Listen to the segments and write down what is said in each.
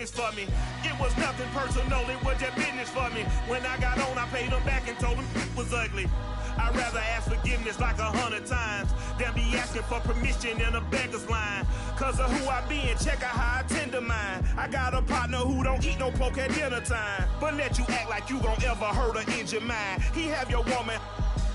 witness for me. It was nothing personal, it was just business for me. When I got on, I paid them back and told them it was ugly. I'd rather ask forgiveness like 100 times than be asking for permission in a beggar's line. Cause of who I be and check out how I tend to mine. I got a partner who don't eat no pork at dinner time, but let you act like you gon' ever hurt or injure mine. He have your woman,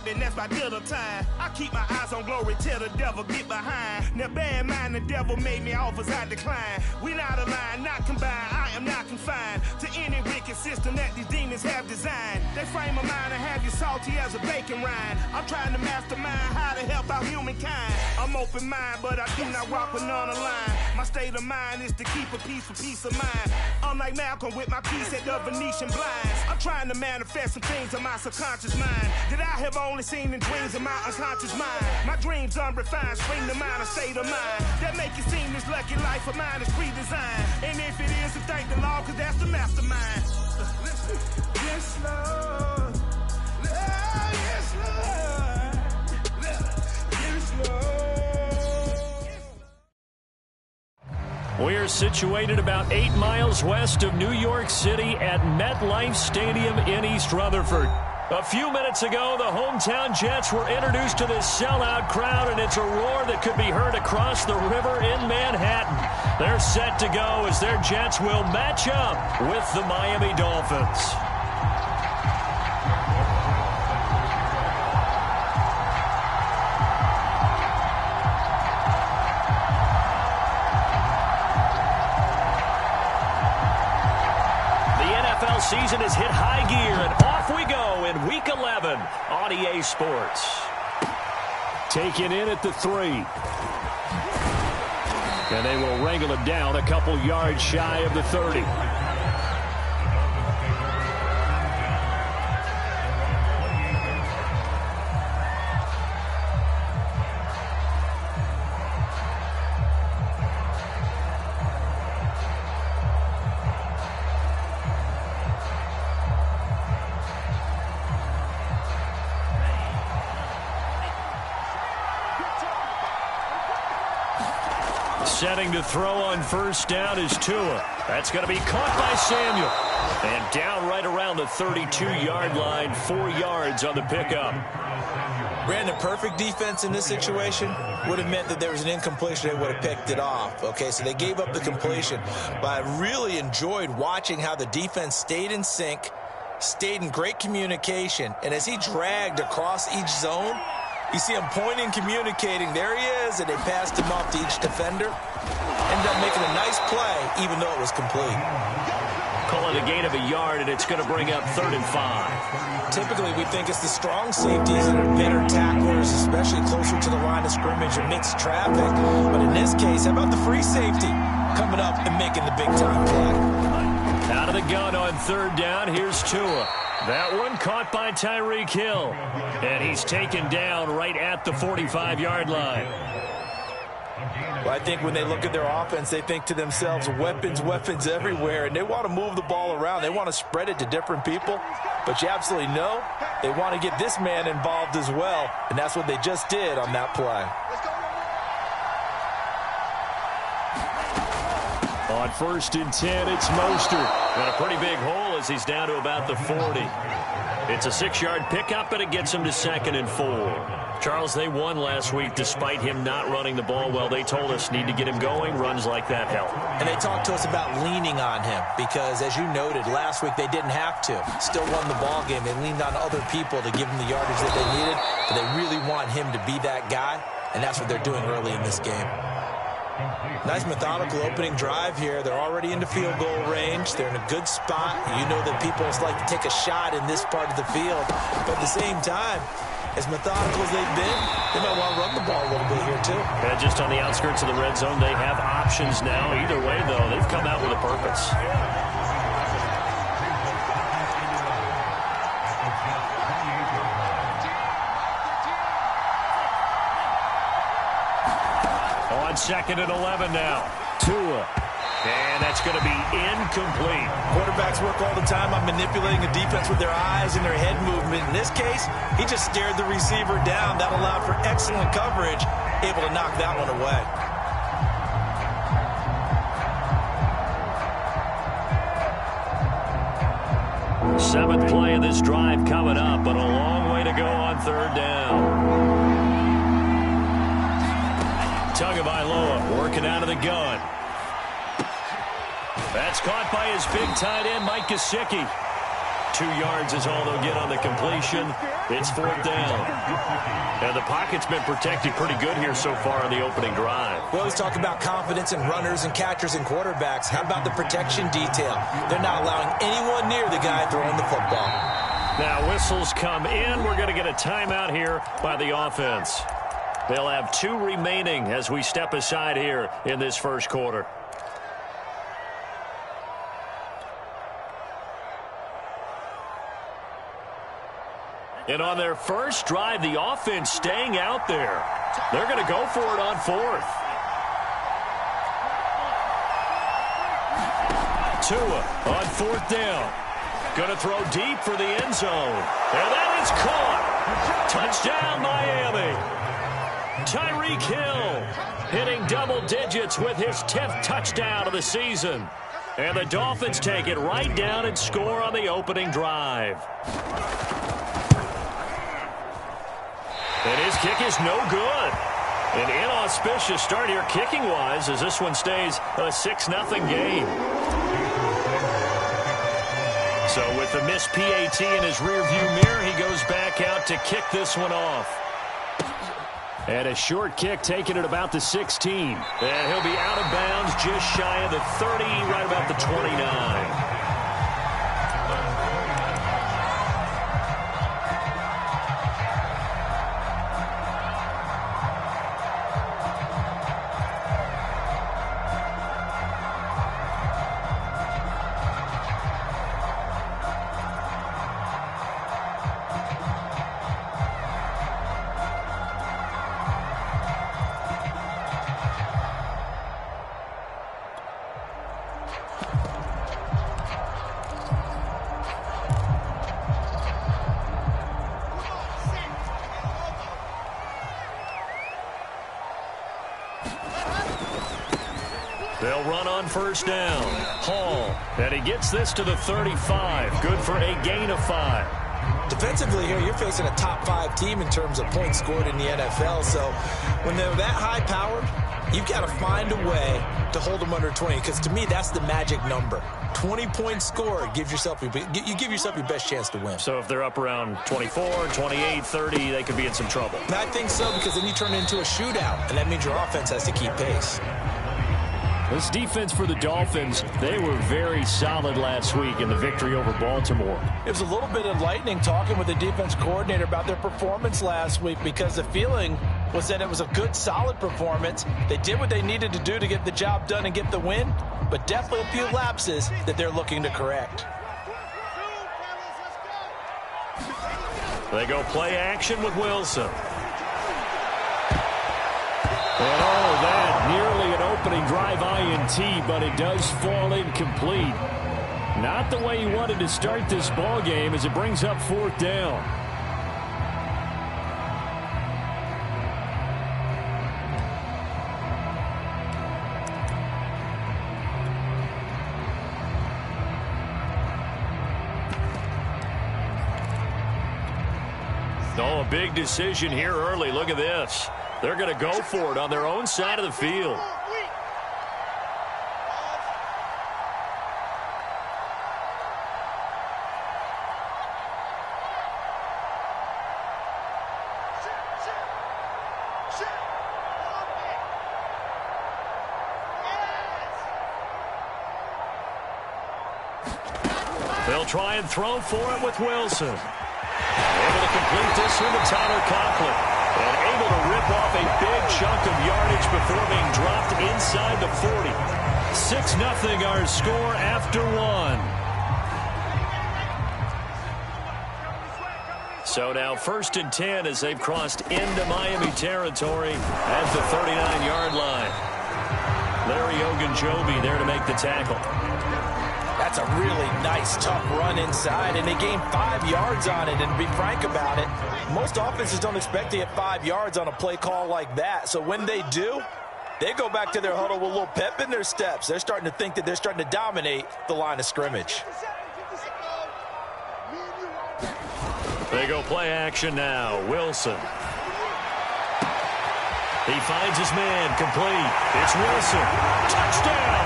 and that's by dinner time. I keep my eyes on glory till the devil get behind. Now bear in mind the devil made me offers I decline. We not aligned, not combined, I am not confined to any wicked system that these demons have designed. They frame a mind and have you salty as a bacon rind. I'm trying to mastermind how to help out humankind. I'm open mind, but I do not walk another line. My state of mind is to keep a peace for peace of mind. Unlike Malcolm with my peace at the Venetian blinds. I'm trying to manifest some things in my subconscious mind that I have only seen in dreams in my unconscious mind. My dreams unrefined, spring to mind, a state of mind that make it seem this lucky life of mine is pre-designed. And if it is, to thank the Lord, cause that's the mastermind. Yes, Lord. Yes, Lord. Yes, Lord. We're situated about 8 miles west of New York City at MetLife Stadium in East Rutherford. A few minutes ago, the hometown Jets were introduced to this sellout crowd, and it's a roar that could be heard across the river in Manhattan. They're set to go as their Jets will match up with the Miami Dolphins. Season has hit high gear, and off we go in Week 11 on EA Sports. Taken in at the 3. And they will wrangle it down a couple yards shy of the 30. Setting to throw on first down is Tua. That's going to be caught by Samuel. And down right around the 32-yard line, 4 yards on the pickup. Brandon, perfect defense in this situation would have meant that there was an incompletion. They would have picked it off. Okay, so they gave up the completion. But I really enjoyed watching how the defense stayed in sync, stayed in great communication. And as he dragged across each zone, you see him pointing, communicating. There he is, and they passed him off to each defender. Ended up making a nice play, even though it was complete. Call it a gain of a yard, and it's going to bring up 3rd and 5. Typically, we think it's the strong safeties that are better tacklers, especially closer to the line of scrimmage or mixed traffic. But in this case, how about the free safety coming up and making the big-time play? Out of the gun on 3rd down, here's Tua. That one caught by Tyreek Hill. And he's taken down right at the 45-yard line. Well, I think when they look at their offense, they think to themselves, weapons, weapons everywhere, and they want to move the ball around. They want to spread it to different people, but you absolutely know they want to get this man involved as well, and that's what they just did on that play. On 1st and 10, it's Mostert. Got a pretty big hole as he's down to about the 40. It's a 6-yard pickup, but it gets him to 2nd and 4. Charles, they won last week despite him not running the ball well. They told us need to get him going. Runs like that help. And they talked to us about leaning on him because, as you noted, last week they didn't have to. Still won the ball game. They leaned on other people to give him the yardage that they needed, but they really want him to be that guy, and that's what they're doing early in this game. Nice methodical opening drive here. They're already into field goal range. They're in a good spot. You know that people like to take a shot in this part of the field. But at the same time, as methodical as they've been, they might want to run the ball a little bit here too. Yeah, just on the outskirts of the red zone, they have options now. Either way, though, they've come out with a purpose. On 2nd and 11 now. Tua. And that's going to be incomplete. Quarterbacks work all the time on manipulating the defense with their eyes and their head movement. In this case, he just stared the receiver down. That allowed for excellent coverage, able to knock that one away. Seventh play of this drive coming up, but a long way to go on third down. Tagovailoa working out of the gun. That's caught by his big tight end, Mike Gesicki. 2 yards is all they'll get on the completion. It's fourth down. And the pocket's been protected pretty good here so far in the opening drive. We always talk about confidence in runners and catchers and quarterbacks. How about the protection detail? They're not allowing anyone near the guy throwing the football. Now whistles come in. We're going to get a timeout here by the offense. They'll have 2 remaining as we step aside here in this first quarter. And on their first drive, the offense staying out there. They're going to go for it on fourth. Tua on fourth down. Going to throw deep for the end zone. And that is caught. Touchdown, Miami. Tyreek Hill hitting double digits with his 10th touchdown of the season. And the Dolphins take it right down and score on the opening drive. And his kick is no good. An inauspicious start here kicking-wise as this one stays a 6-0 game. So with the missed PAT in his rearview mirror, he goes back out to kick this one off. And a short kick taken at about the 16. And he'll be out of bounds just shy of the 30, right about the 29. They'll run on first down. Hall, and he gets this to the 35. Good for a gain of 5. Defensively here, you're facing a top 5 team in terms of points scored in the NFL. So when they're that high-powered, you've got to find a way to hold them under 20. Because to me, that's the magic number. 20 points scored gives yourself you give yourself your best chance to win. So if they're up around 24, 28, 30, they could be in some trouble. I think so, because then you turn it into a shootout, and that means your offense has to keep pace. This defense for the Dolphins, they were very solid last week in the victory over Baltimore. It was a little bit enlightening talking with the defense coordinator about their performance last week, because the feeling was that it was a good, solid performance. They did what they needed to do to get the job done and get the win, but definitely a few lapses that they're looking to correct. They go play action with Wilson. And all of that, nearly an opening drive INT, but it does fall incomplete. Not the way he wanted to start this ball game as it brings up fourth down. Oh, a big decision here early. Look at this. They're going to go for it on their own side of the field. They'll try and throw for it with Wilson. Able to complete this one to Tyler Conklin. And able to rip off a big chunk of yardage before being dropped inside the 40. 6-0 our score after 1. So now 1st and 10 as they've crossed into Miami territory at the 39-yard line. Larry Ogunjobi there to make the tackle. That's a really nice, tough run inside, and they gained 5 yards on it. And to be frank about it, most offenses don't expect to get 5 yards on a play call like that. So when they do, they go back to their huddle with a little pep in their steps. They're starting to think that they're starting to dominate the line of scrimmage. They go play action now. Wilson. He finds his man, complete. It's Wilson. Touchdown!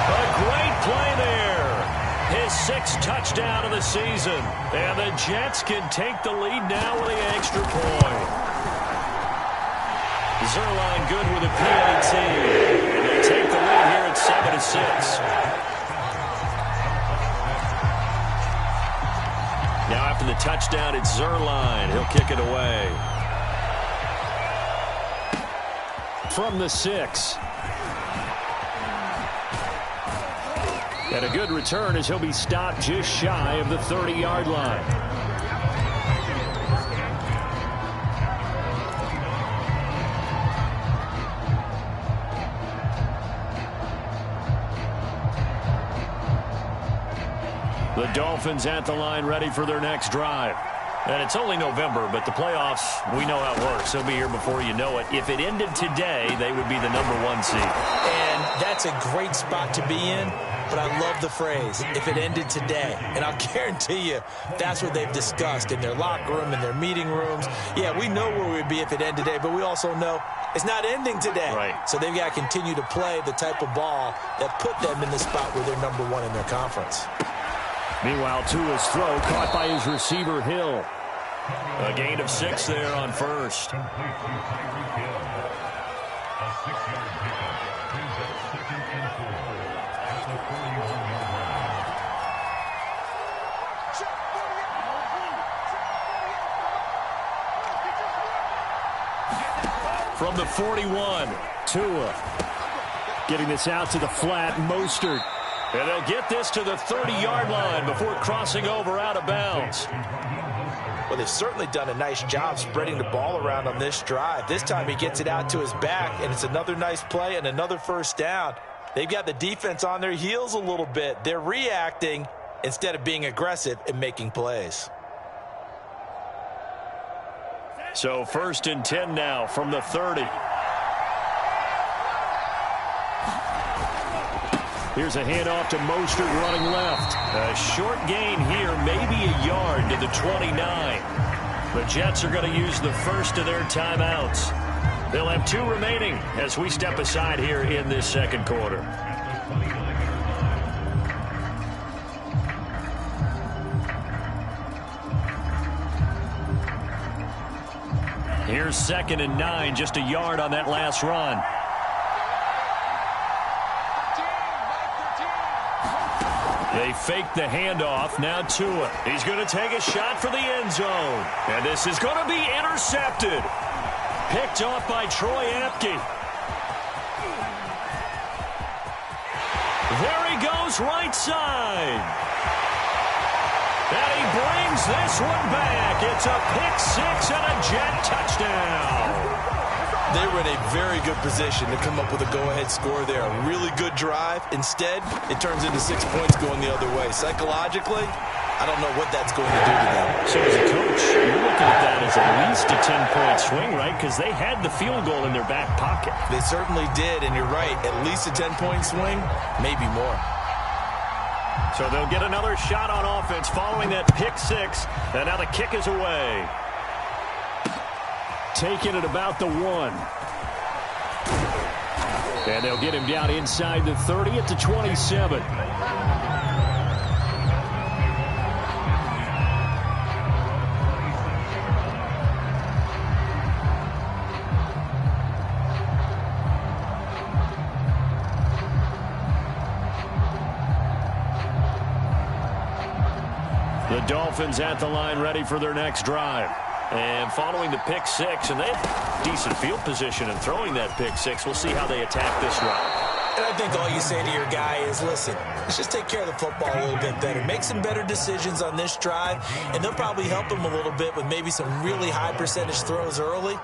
A great play there. His 6th touchdown of the season. And the Jets can take the lead now with the extra point. Zerline good with a PAT. And they take the lead here at 7-6. Now after the touchdown, it's Zerline. He'll kick it away. From the 6. And a good return as he'll be stopped just shy of the 30-yard line. The Dolphins at the line ready for their next drive. And it's only November, but the playoffs, we know how it works. They'll be here before you know it. If it ended today, they would be the #1 seed. And that's a great spot to be in, but I love the phrase, if it ended today. And I'll guarantee you, that's what they've discussed in their locker room, in their meeting rooms. Yeah, we know where we'd be if it ended today, but we also know it's not ending today. Right. So they've got to continue to play the type of ball that put them in the spot where they're #1 in their conference. Meanwhile, Tua's throw caught by his receiver, Hill. A gain of 6 there on first. From the 41, Tua getting this out to the flat, Mostert. And they'll get this to the 30-yard line before crossing over out of bounds. Well, they've certainly done a nice job spreading the ball around on this drive. This time he gets it out to his back, and it's another nice play and another first down. They've got the defense on their heels a little bit. They're reacting instead of being aggressive and making plays. So 1st and 10 now from the 30. Here's a handoff to Mostert running left. A short gain here, maybe a yard to the 29. The Jets are going to use the first of their timeouts. They'll have 2 remaining as we step aside here in this second quarter. Here's 2nd and 9, just a yard on that last run. They fake the handoff. Now Tua. He's going to take a shot for the end zone. And this is going to be intercepted. Picked off by Troy Apke. There he goes, right side. And he brings this one back. It's a pick-6 and a Jet touchdown. They were in a very good position to come up with a go-ahead score there. A really good drive. Instead, it turns into 6 points going the other way. Psychologically, I don't know what that's going to do to them. So as a coach, you're looking at that as at least a 10-point swing, right? Because they had the field goal in their back pocket. They certainly did, and you're right. At least a 10-point swing, maybe more. So they'll get another shot on offense following that pick-6, and now the kick is away. Taking it about the 1. And they'll get him down inside the 30 at the 27. The Dolphins at the line ready for their next drive. And following the pick-6, and they have decent field position in throwing that pick-6. We'll see how they attack this drive. And I think all you say to your guy is, listen, let's just take care of the football a little bit better. Make some better decisions on this drive, and they'll probably help him a little bit with maybe some really high percentage throws early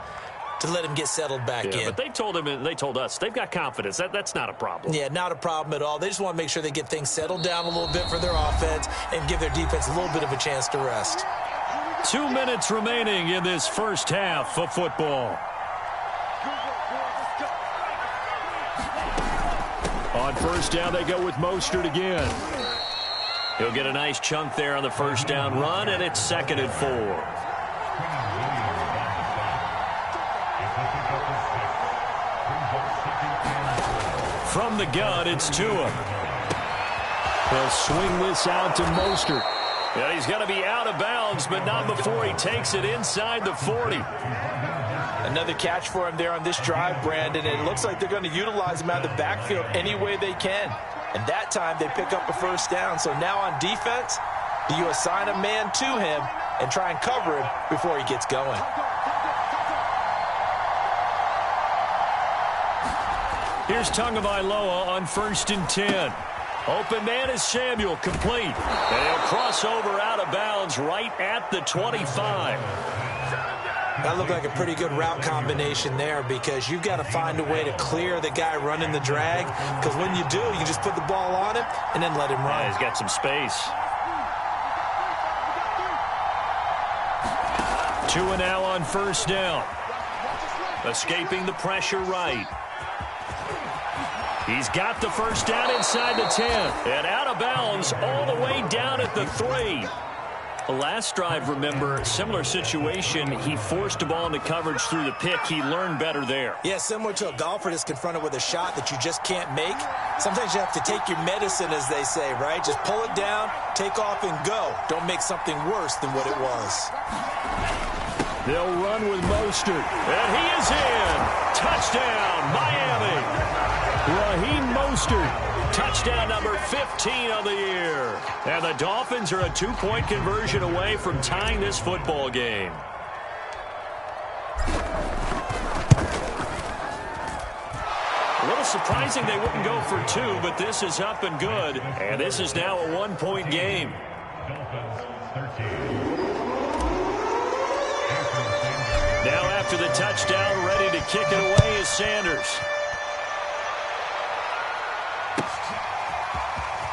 to let him get settled back in. But they told him and they told us they've got confidence. That's not a problem. Yeah, not a problem at all. They just want to make sure they get things settled down a little bit for their offense and give their defense a little bit of a chance to rest. 2 minutes remaining in this first half of football. On first down, they go with Mostert again. He'll get a nice chunk there on the first down run, and it's 2nd and 4. From the gun, it's Tua. He'll swing this out to Mostert. And he's going to be out of bounds, but not before he takes it inside the 40. Another catch for him there on this drive, Brandon. It looks like they're going to utilize him out of the backfield any way they can. And that time they pick up a first down. So now on defense, do you assign a man to him and try and cover him before he gets going? Here's Tagovailoa on 1st and 10. Open man is Samuel, complete. And he'll cross over out of bounds right at the 25. That looked like a pretty good route combination there because you've got to find a way to clear the guy running the drag, because when you do, you just put the ball on him and then let him run. Yeah, he's got some space. Tua now on 1st down. Escaping the pressure right. He's got the first down inside the 10. And out of bounds all the way down at the 3. The last drive, remember, similar situation. He forced the ball into coverage through the pick. He learned better there. Yeah, similar to a golfer that's confronted with a shot that you just can't make. Sometimes you have to take your medicine, as they say, right? Just pull it down, take off, and go. Don't make something worse than what it was. They'll run with Mostert. And he is in. Touchdown, Miami. Raheem Mostert, touchdown number 15 of the year. And the Dolphins are a 2-point conversion away from tying this football game. A little surprising they wouldn't go for 2, but this is up and good. And this is now a 1-point game. Now after the touchdown, ready to kick it away is Sanders.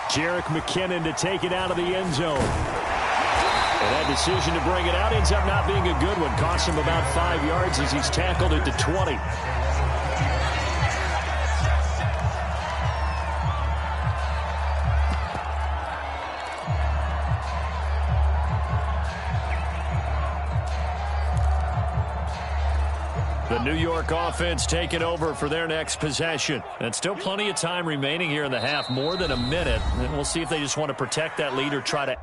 Jerick McKinnon to take it out of the end zone. And that decision to bring it out ends up not being a good one. Costs him about 5 yards as he's tackled at the 20. The New York offense taking over for their next possession. And still plenty of time remaining here in the half, more than a minute. And we'll see if they just want to protect that lead or try to...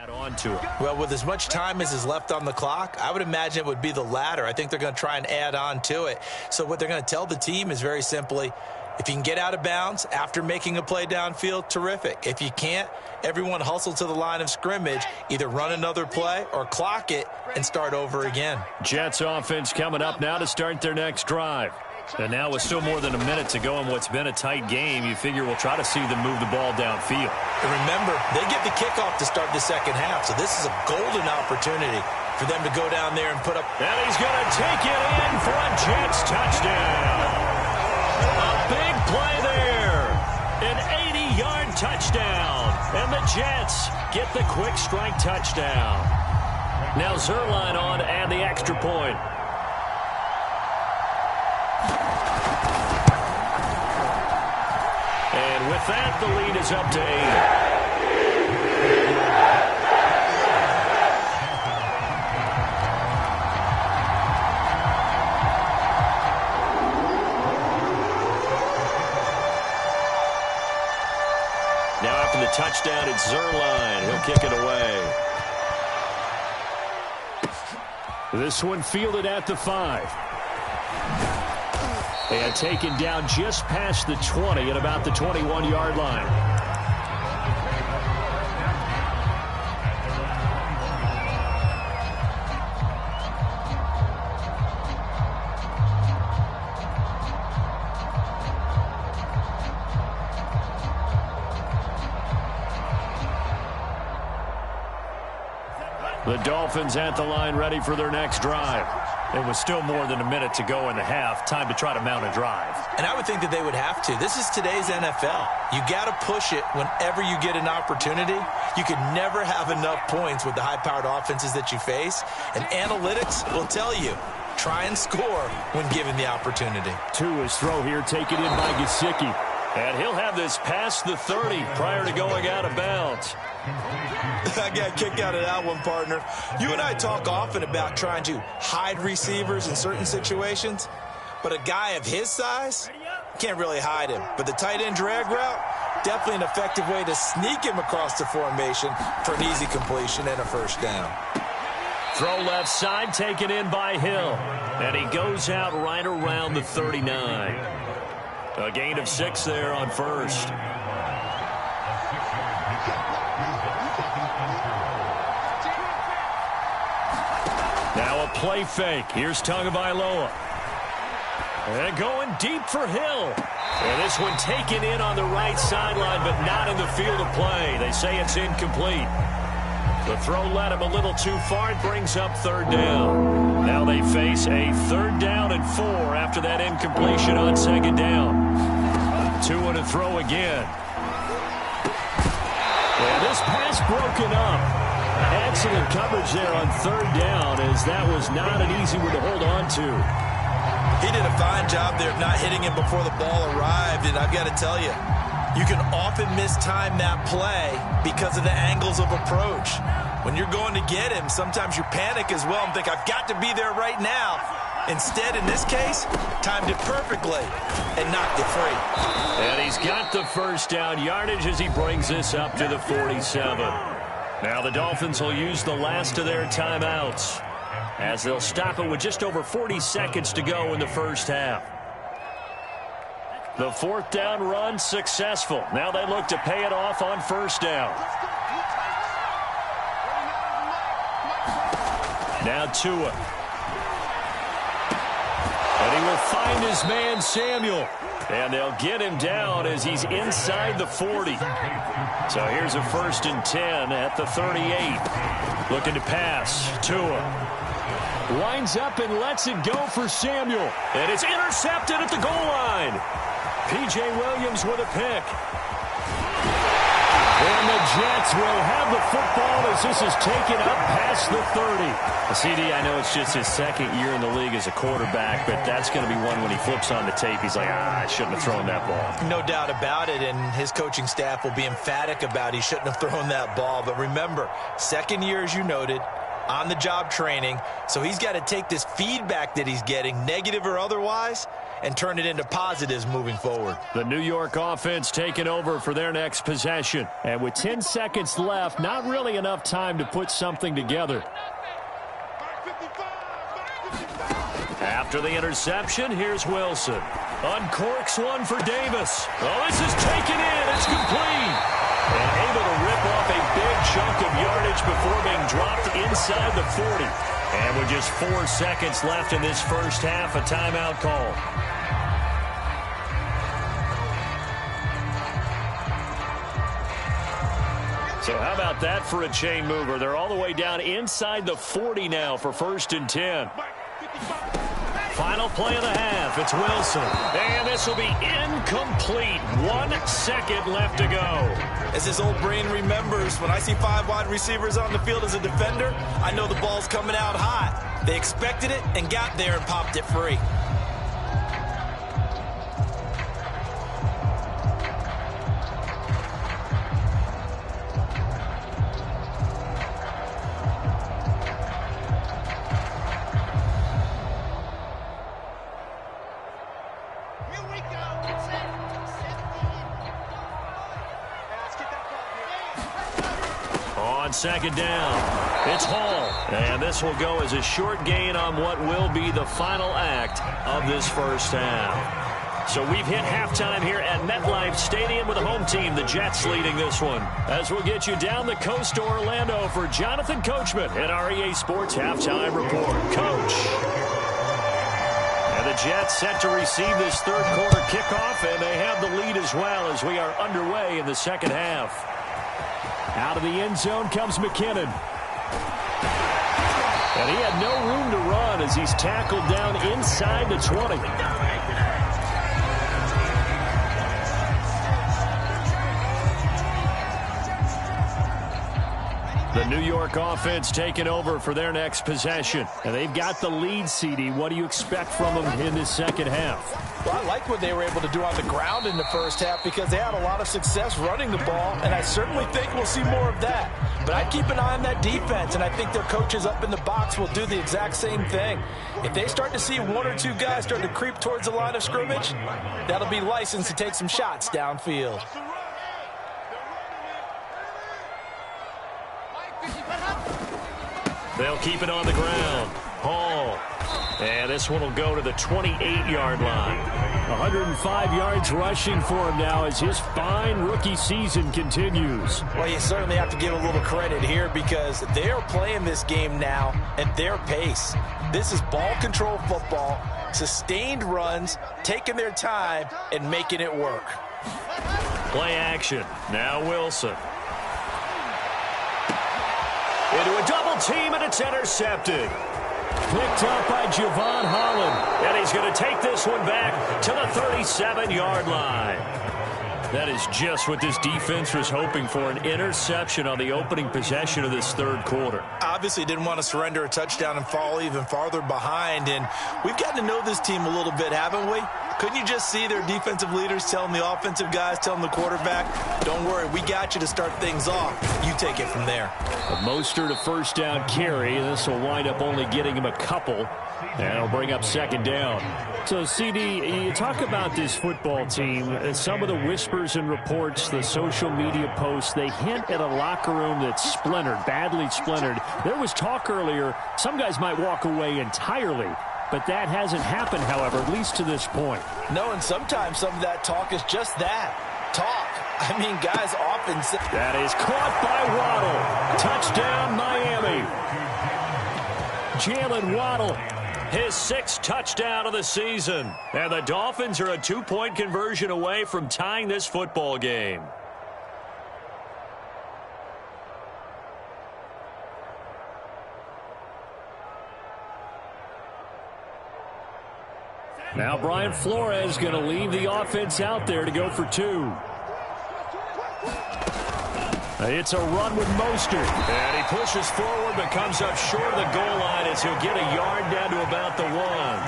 add on to it. Well, with as much time as is left on the clock, I would imagine it would be the latter. I think they're going to try and add on to it. So what they're going to tell the team is very simply, if you can get out of bounds after making a play downfield, terrific. If you can't, everyone hustle to the line of scrimmage, either run another play or clock it and start over again. Jets offense coming up now to start their next drive. And now with still more than a minute to go in what's been a tight game, you figure we'll try to see them move the ball downfield. And remember, they get the kickoff to start the second half, so this is a golden opportunity for them to go down there and put up. And he's going to take it in for a Jets touchdown. A big play there. An 80-yard touchdown. And the Jets get the quick strike touchdown. Now Zerline on to add the extra point. With that, the lead is up to 8. Now after the touchdown, it's Zerline. He'll kick it away. This one fielded at the 5. And taken down just past the 20 at about the 21-yard line. The Dolphins at the line ready for their next drive. It was still more than a minute to go in the half. Time to try to mount a drive. And I would think that they would have to. This is today's NFL. You got to push it whenever you get an opportunity. You could never have enough points with the high-powered offenses that you face. And analytics will tell you, try and score when given the opportunity. Tua's throw here taken in by Gesicki. And he'll have this past the 30 prior to going out of bounds. I got a kick out of that one, partner. You and I talk often about trying to hide receivers in certain situations, but a guy of his size can't really hide him. But the tight end drag route, definitely an effective way to sneak him across the formation for an easy completion and a first down. Throw left side, taken in by Hill. And he goes out right around the 39. A gain of 6 there on first. Now a play fake. Here's Tagovailoa. And going deep for Hill. And this one taken in on the right sideline, but not in the field of play. They say it's incomplete. The throw led him a little too far. It brings up third down. Now they face a 3rd down and 4 after that incompletion on 2nd down. Tua to throw again. And this pass broken up. Excellent coverage there on 3rd down, as that was not an easy one to hold on to. He did a fine job there of not hitting him before the ball arrived, and I've got to tell you, you can often mistime that play because of the angles of approach. When you're going to get him, sometimes you panic as well and think, I've got to be there right now. Instead, in this case, timed it perfectly and knocked it free. And he's got the first down yardage as he brings this up to the 47. Now the Dolphins will use the last of their timeouts as they'll stop it with just over 40 seconds to go in the first half. The 4th down run successful. Now they look to pay it off on 1st down. Now Tua. And he will find his man Samuel. And they'll get him down as he's inside the 40. So here's a 1st and 10 at the 38. Looking to pass. Tua winds up and lets it go for Samuel. And it's intercepted at the goal line. P.J. Williams with a pick. And the Jets will have the football as this is taken up past the 30. CD, I know it's just his 2nd year in the league as a quarterback, but that's going to be one when he flips on the tape. He's like, I shouldn't have thrown that ball. No doubt about it, and his coaching staff will be emphatic about he shouldn't have thrown that ball. But remember, 2nd year, as you noted, on-the-job training, so he's got to take this feedback that he's getting, negative or otherwise, and turn it into positives moving forward. The New York offense taking over for their next possession. And with 10 seconds left, not really enough time to put something together. After the interception, here's Wilson. Uncorks one for Davis. Oh, this is taken in. It's complete. And able to rip off a big chunk of yardage before being dropped inside the 40. And with just 4 seconds left in this first half, a timeout call. So how about that for a chain mover? They're all the way down inside the 40 now for 1st and 10. Final play of the half. It's Wilson. And this will be incomplete. 1 second left to go. As his old brain remembers, when I see 5 wide receivers on the field as a defender, I know the ball's coming out hot. They expected it and got there and popped it free. On second down, it's Hall. And this will go as a short gain on what will be the final act of this first half. So we've hit halftime here at MetLife Stadium with the home team, the Jets, leading this one. As we'll get you down the coast to Orlando for Jonathan Coachman at our EA Sports Halftime Report. Coach. And the Jets set to receive this third quarter kickoff, and they have the lead as well as we are underway in the second half. Out of the end zone comes McKinnon. And he had no room to run as he's tackled down inside the 20. The New York offense taking over for their next possession. And they've got the lead, CD. What do you expect from them in this second half? Well, I like what they were able to do on the ground in the first half because they had a lot of success running the ball, and I certainly think we'll see more of that. But I'd keep an eye on that defense, and I think their coaches up in the box will do the exact same thing. If they start to see one or two guys start to creep towards the line of scrimmage, that'll be licensed to take some shots downfield. They'll keep it on the ground. Hall. And this one will go to the 28-yard line. 105 yards rushing for him now as his fine rookie season continues. Well, you certainly have to give a little credit here because they're playing this game now at their pace. This is ball control football, sustained runs, taking their time, and making it work. Play action. Now Wilson. Into a double team, and it's intercepted. Picked up by Javon Holland. And he's going to take this one back to the 37-yard line. That is just what this defense was hoping for, an interception on the opening possession of this third quarter. Obviously didn't want to surrender a touchdown and fall even farther behind. And we've gotten to know this team a little bit, haven't we? Couldn't you just see their defensive leaders telling the offensive guys, telling the quarterback, don't worry, we got you to start things off. You take it from there. Mostert a first down carry. This will wind up only getting him a couple. And it'll bring up second down. So, CD, you talk about this football team. Some of the whispers and reports, the social media posts, they hint at a locker room that's splintered, badly splintered. There was talk earlier, some guys might walk away entirely. But that hasn't happened, however, at least to this point. No, and sometimes some of that talk is just that, talk. I mean, guys often say... That is caught by Waddle. Touchdown, Miami. Jalen Waddle, his sixth touchdown of the season. And the Dolphins are a two-point conversion away from tying this football game. Now Brian Flores going to leave the offense out there to go for two. It's a run with Mostert. And he pushes forward but comes up short of the goal line as he'll get a yard down to about the one.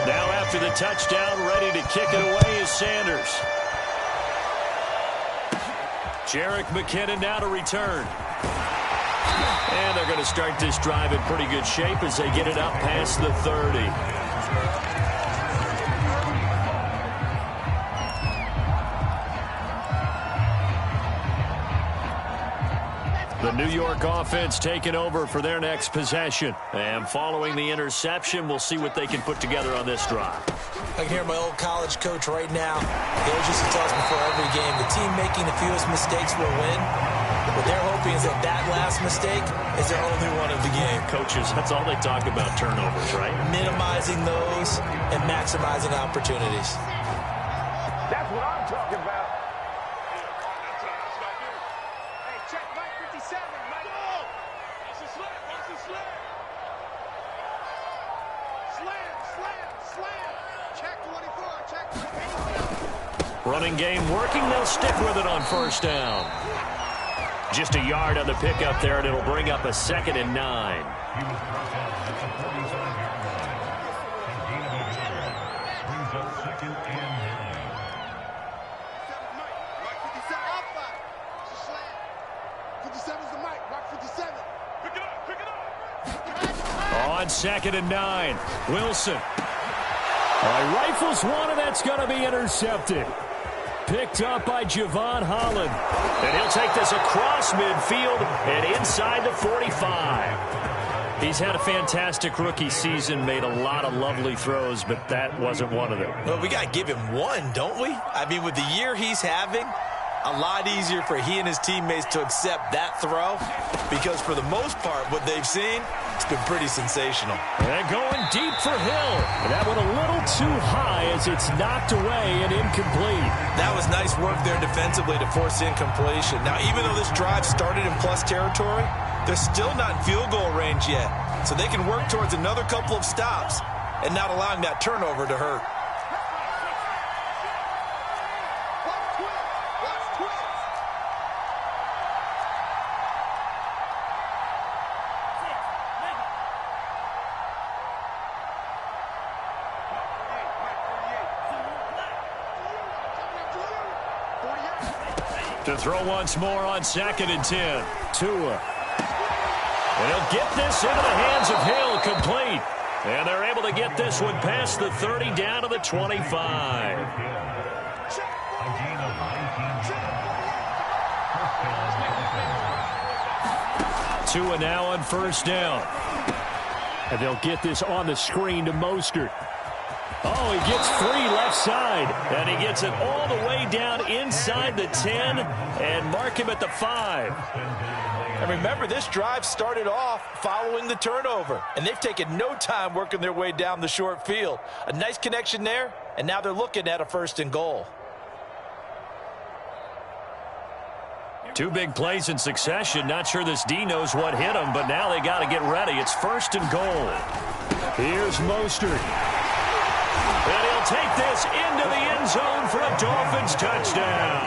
Now after the touchdown, ready to kick it away is Sanders. Jerick McKinnon now to return. And they're going to start this drive in pretty good shape as they get it up past the 30. The New York offense taking over for their next possession. And following the interception, we'll see what they can put together on this drive. I can hear my old college coach right now. He always used to tell us before every game, the team making the fewest mistakes will win. What they're hoping is that that last mistake is their only one of the game. Coaches, that's all they talk about, turnovers, right? Minimizing those and maximizing opportunities. That's what I'm talking about. Running game working. They'll stick with it on first down. Just a yard on the pickup there, and it'll bring up a 2nd and 9. on 2nd and 9. Wilson. Rifles one, and that's going to be intercepted. Picked up by Javon Holland. And he'll take this across midfield and inside the 45. He's had a fantastic rookie season, made a lot of lovely throws, but that wasn't one of them. Well, we got to give him one, don't we? I mean, with the year he's having, a lot easier for he and his teammates to accept that throw because for the most part, what they've seen, it's been pretty sensational. And going deep for Hill. That one a little too high as it's knocked away and incomplete. That was nice work there defensively to force incompletion. Now, even though this drive started in plus territory, they're still not in field goal range yet. So they can work towards another couple of stops and not allowing that turnover to hurt. To throw once more on 2nd and 10. Tua. And he'll get this into the hands of Hill, complete. And they're able to get this one past the 30 down to the 25. Tua now on 1st down. And they'll get this on the screen to Mostert. Oh, he gets free left side, and he gets it all the way down inside the 10 and mark him at the 5. And remember, this drive started off following the turnover, and they've taken no time working their way down the short field. A nice connection there, and now they're looking at a 1st and goal. 2 big plays in succession. Not sure this D knows what hit him, but now they got to get ready. It's 1st and goal. Here's Mostert. And he'll take this into the end zone for a Dolphins touchdown.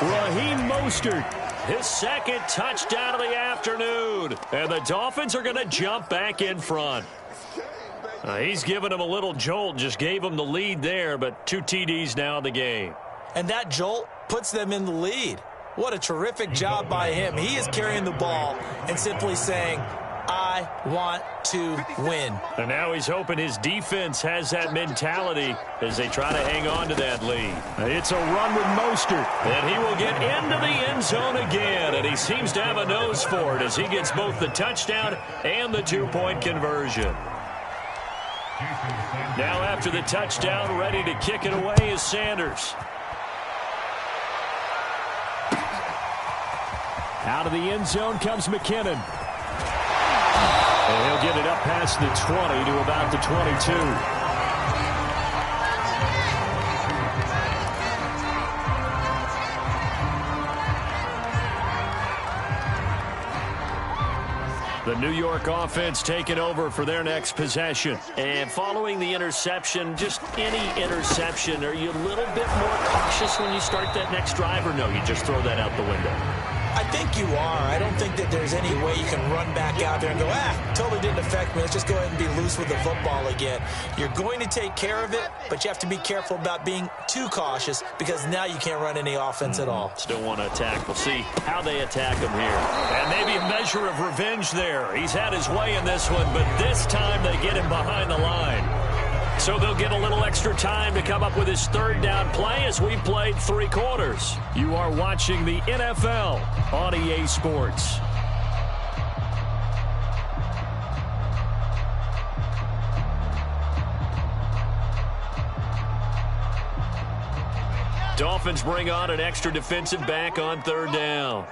Raheem Mostert, his 2nd touchdown of the afternoon. And the Dolphins are going to jump back in front. He's giving them a little jolt, just gave them the lead there, but 2 TDs now in the game. And that jolt puts them in the lead. What a terrific job by him. He is carrying the ball and simply saying, I want to win. And now he's hoping his defense has that mentality as they try to hang on to that lead. It's a run with Mostert. And he will get into the end zone again. And he seems to have a nose for it as he gets both the touchdown and the 2-point conversion. Now after the touchdown, ready to kick it away is Sanders. Out of the end zone comes McKinnon. And he'll get it up past the 20 to about the 22. The New York offense taking over for their next possession. And following the interception, just any interception, are you a little bit more cautious when you start that next drive, or no, you just throw that out the window? I think you are. I don't think that there's any way you can run back out there and go, totally didn't affect me. Let's just go ahead and be loose with the football again. You're going to take care of it, but you have to be careful about being too cautious because now you can't run any offense at all. Still want to attack. We'll see how they attack him here. And maybe a measure of revenge there. He's had his way in this one, but this time they get him behind the line. So they'll get a little extra time to come up with his 3rd down play as we've played 3 quarters. You are watching the NFL on EA Sports. Dolphins bring on an extra defensive back on 3rd down.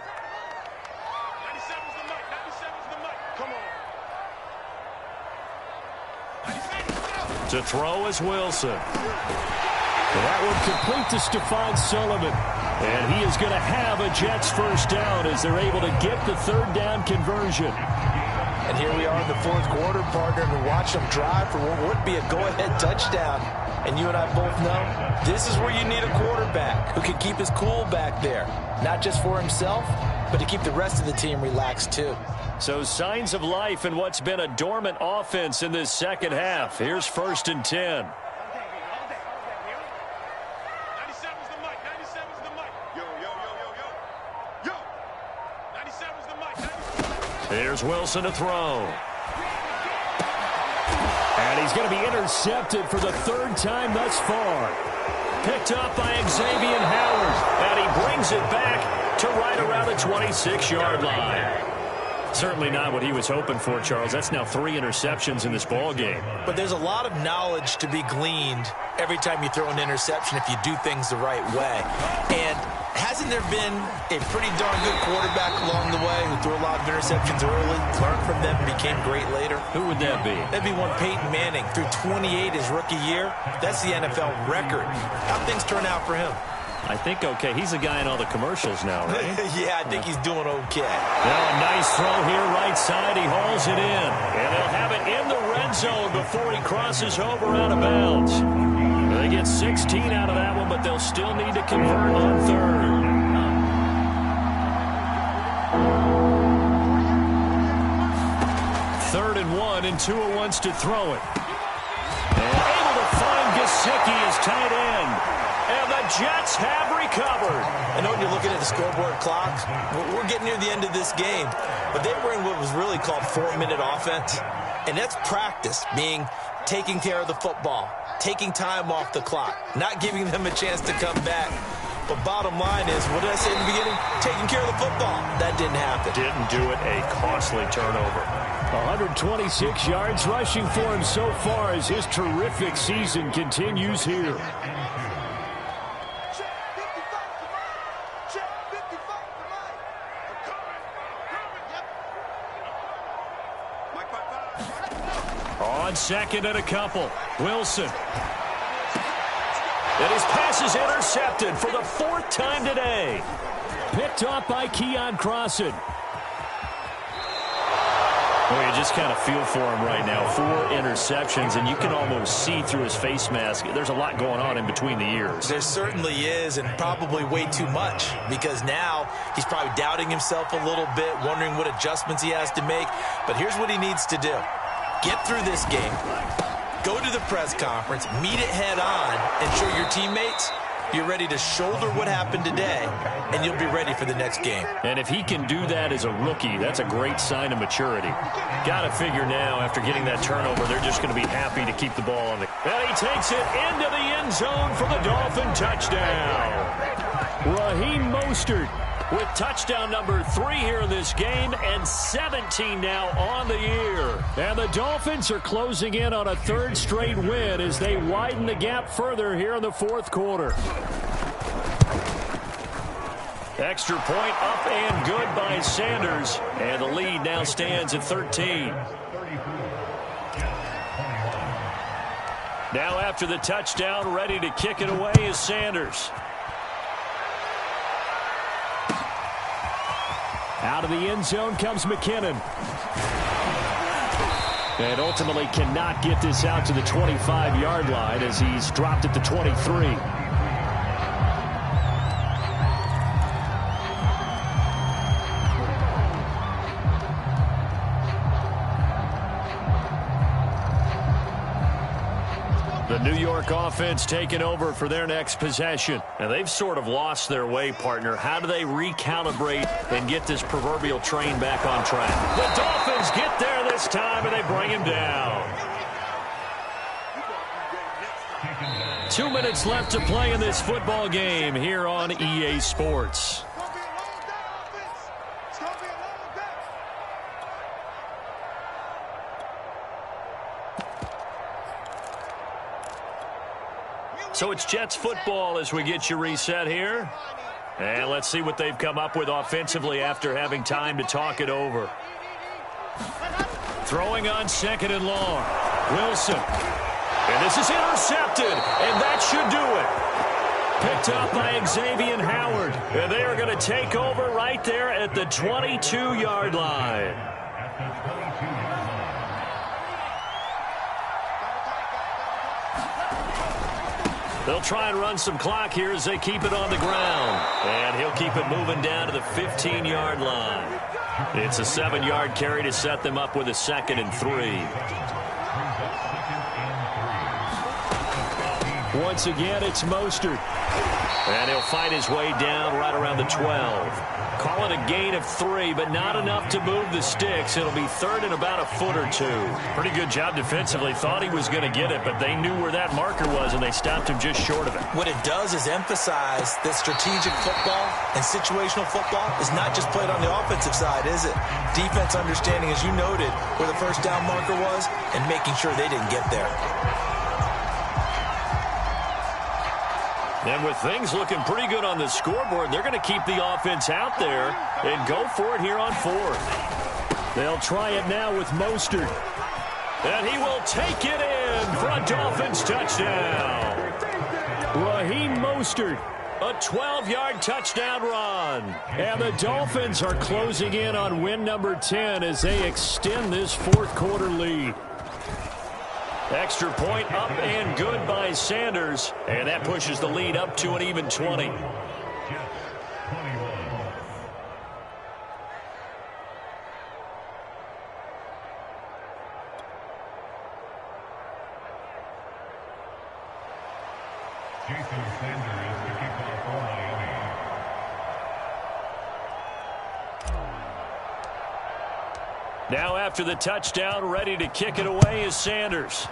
To throw is Wilson. That one complete to Stephon Sullivan. And he is going to have a Jets 1st down as they're able to get the 3rd down conversion. And here we are in the 4th quarter, partner, and watch them drive for what would be a go-ahead touchdown. And you and I both know this is where you need a quarterback who can keep his cool back there. Not just for himself, but to keep the rest of the team relaxed too. So signs of life in what's been a dormant offense in this 2nd half. Here's 1st and 10. Here's Wilson to throw. And he's going to be intercepted for the third time thus far. Picked up by Xavier Howard. And he brings it back to right around the 26-yard line. Certainly not what he was hoping for, Charles. That's now 3 interceptions in this ball game. But there's a lot of knowledge to be gleaned every time you throw an interception if you do things the right way. And hasn't there been a pretty darn good quarterback along the way who threw a lot of interceptions early, learned from them, and became great later? Who would that be? That'd be one Peyton Manning. Threw 28 his rookie year. That's the NFL record. How'd things turn out for him? I think okay. He's a guy in all the commercials now, right? Yeah, I think he's doing okay. Now a nice throw here, right side. He hauls it in. And they'll have it in the red zone before he crosses over out of bounds. They get 16 out of that one, but they'll still need to convert on third. Third and 1, and Tua wants to throw it. And able to find Gesicki as tight end. And the Jets have recovered. I know when you're looking at the scoreboard clock, we're getting near the end of this game. But they were in what was really called 4-minute offense. And that's practice, being taking care of the football, taking time off the clock, not giving them a chance to come back. But bottom line is, what did I say in the beginning? Taking care of the football. That didn't happen. Didn't do it. A costly turnover. 126 yards rushing for him so far as his terrific season continues here. On second and a couple, Wilson. And his pass is intercepted for the 4th time today. Picked off by Keon Crossan. Well, you just kind of feel for him right now. 4 interceptions, and you can almost see through his face mask. There's a lot going on in between the ears. There certainly is, and probably way too much, because now he's probably doubting himself a little bit, wondering what adjustments he has to make. But here's what he needs to do. Get through this game, go to the press conference, meet it head on, and show your teammates you're ready to shoulder what happened today, and you'll be ready for the next game. And if he can do that as a rookie, that's a great sign of maturity. Got to figure now, after getting that turnover, they're just going to be happy to keep the ball on the... And he takes it into the end zone for the Dolphin touchdown. Raheem Mostert with touchdown number 3 here in this game, and 17 now on the year. And the Dolphins are closing in on a 3rd straight win as they widen the gap further here in the 4th quarter. Extra point up and good by Sanders, and the lead now stands at 13. Now after the touchdown, ready to kick it away is Sanders. Out of the end zone comes McKinnon. And ultimately cannot get this out to the 25-yard line as he's dropped at the 23. The New York offense taking over for their next possession. And they've sort of lost their way, partner. How do they recalibrate and get this proverbial train back on track? The Dolphins get there this time, and they bring him down. 2 minutes left to play in this football game here on EA Sports. So it's Jets football as we get you reset here. And let's see what they've come up with offensively after having time to talk it over. Throwing on 2nd and long. Wilson. And this is intercepted. And that should do it. Picked up by Xavier Howard. And they are going to take over right there at the 22-yard line. They'll try and run some clock here as they keep it on the ground. And he'll keep it moving down to the 15-yard line. It's a 7-yard carry to set them up with a 2nd and 3. Once again, it's Mostert. And he'll find his way down right around the 12. Call it a gain of 3, but not enough to move the sticks. It'll be third and about a foot or two. Pretty good job defensively. Thought he was going to get it, but they knew where that marker was, and they stopped him just short of it. What it does is emphasize that strategic football and situational football is not just played on the offensive side, is it? Defense understanding, as you noted, where the first down marker was and making sure they didn't get there. And with things looking pretty good on the scoreboard, they're going to keep the offense out there and go for it here on fourth. They'll try it now with Mostert. And he will take it in for a Dolphins touchdown. Raheem Mostert, a 12-yard touchdown run. And the Dolphins are closing in on win number 10 as they extend this fourth quarter lead. Extra point up and good by Sanders. And that pushes the lead up to an even 20. Now after the touchdown, ready to kick it away is Sanders.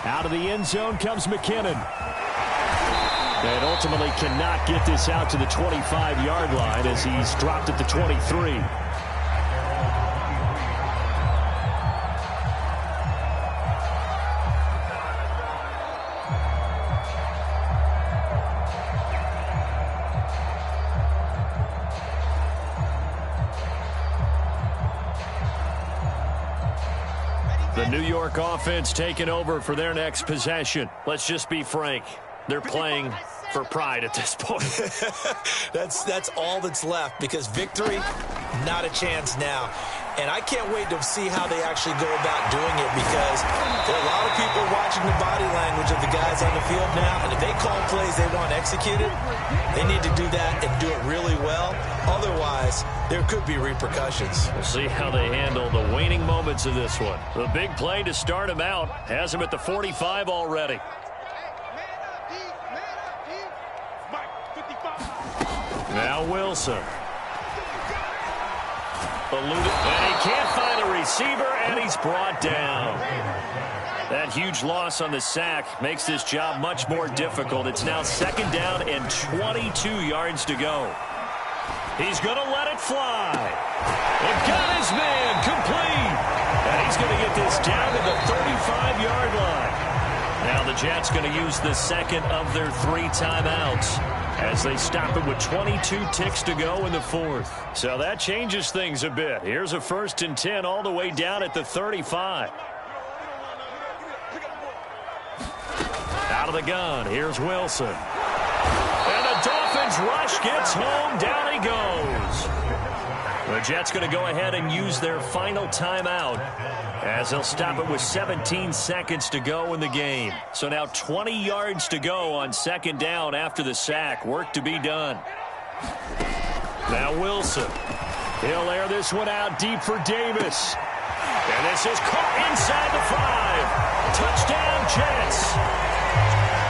Out of the end zone comes McKinnon. And ultimately cannot get this out to the 25-yard line as he's dropped at the 23. The New York offense taking over for their next possession. Let's just be frank. They're playing for pride at this point. That's all that's left, because victory, not a chance now. And I can't wait to see how they actually go about doing it, because there are a lot of people watching the body language of the guys on the field now. And if they call plays they want executed, they need to do that and do it really well. Otherwise, there could be repercussions. We'll see how they handle the waning moments of this one. The big play to start him out has him at the 45 already. Now Wilson. Eluded, and he can't find a receiver, and he's brought down. That huge loss on the sack makes this job much more difficult. It's now second down and 22 yards to go. He's going to let it fly. And got his man complete. And he's going to get this down to the 35-yard line. Now the Jets going to use the second of their 3 timeouts as they stop it with 22 ticks to go in the fourth. So that changes things a bit. Here's a 1st and 10 all the way down at the 35. Out of the gun, here's Wilson. And the Dolphins rush gets home, down he goes. The Jets going to go ahead and use their final timeout as they'll stop it with 17 seconds to go in the game. So now 20 yards to go on second down after the sack. Work to be done. Now Wilson. He'll air this one out deep for Davis. And this is caught inside the 5. Touchdown Jets.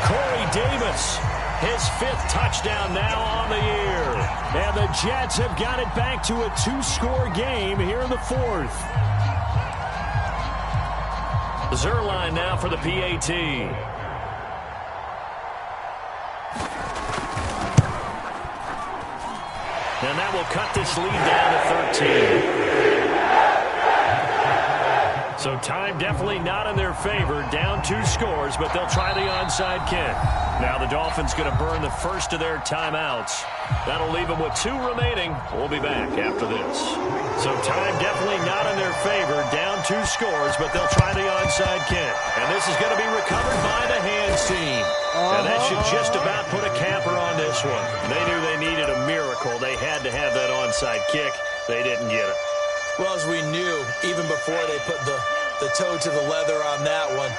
Corey Davis, his 5th touchdown now on the year. And the Jets have got it back to a 2-score game here in the 4th. Zerline now for the PAT. And that will cut this lead down to 13. So time definitely not in their favor. Down 2 scores, but they'll try the onside kick. Now the Dolphins going to burn the first of their timeouts. That'll leave them with 2 remaining. We'll be back after this. So time definitely not in their favor. Down 2 scores, but they'll try the onside kick. And this is going to be recovered by the hands team. And that should just about put a capper on this one. They knew they needed a miracle. They had to have that onside kick. They didn't get it. Well, as we knew, even before they put the toe to the leather on that one,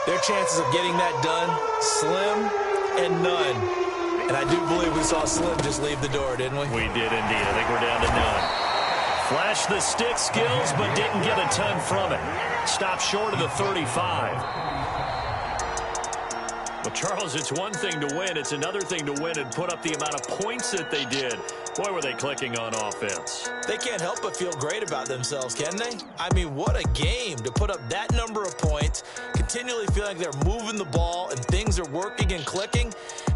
their chances of getting that done, slim and none. And I do believe we saw Slim just leave the door, didn't we? We did indeed. I think we're down to none. Flashed the stick skills, but didn't get a ton from it. Stopped short of the 35. Well, Charles, it's one thing to win. It's another thing to win and put up the amount of points that they did. Boy, were they clicking on offense. They can't help but feel great about themselves, can they? I mean, what a game to put up that number of points, continually feeling like they're moving the ball and things are working and clicking.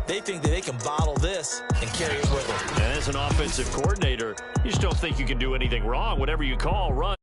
They think that they can bottle this and carry it with them. And as an offensive coordinator, you just don't think you can do anything wrong. Whatever you call, run.